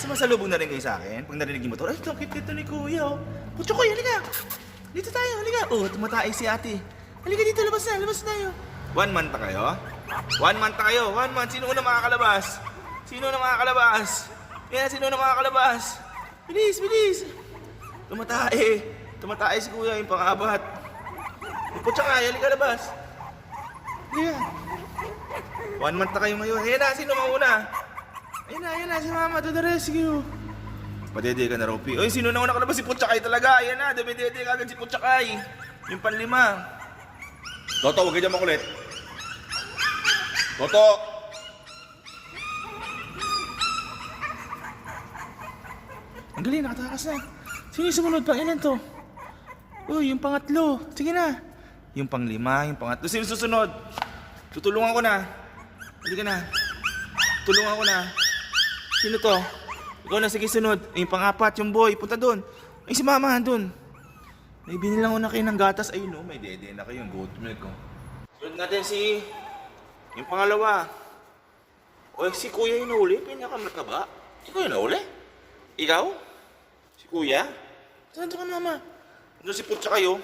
Sumasalubong na rin kayo sa akin pag narinig yung motor. Ay, ito, cute ni kuya, oh. Putyo ko, halika. Dito tayo, halika. Oh, tumatay si ate. Halika dito, labas na tayo. 1 month na kayo? 1 month na kayo, 1 month. Sino na makakalabas? Sino na makakalabas? Kaya sino na makakalabas? Bilis, bilis. Tumatay si kuya, yung pang-abat. Putyo ka, halika labas. Halika. 1 month na kayo ngayon. Ayan na, sino mauna? Ayan na, si mama, to the rescue. Padede ka na, Ropi. Uy, sino na una nakalabas? Si Putsakay talaga. Ayan na, dumidede ka agad si Putsakay. Yung panlima. Toto, huwag ka dyan makulit. Toto! Ang galing, nakatakas na. Sino yung sumunod? Pang ilan to? Uy, yung pangatlo. Sige na. Yung panglima, yung pangatlo. Sino susunod? Tutulungan ko na. Hindi ka na. Tulungan ko na. Sino to? Ikaw na, sige sunod. Yung pang-apat, yung boy, punta doon. Ay, si mama, doon. May binilang ko na kayo ng gatas. Ayun, no, may dede na kayo, yung goat milk, oh. Sunod natin si... yung pangalawa. O, si kuya yung nahuli. Pinakamataba. Si kuya nahuli? Ikaw? Si kuya? Saan ka, mama? Ano si Putsa kayo?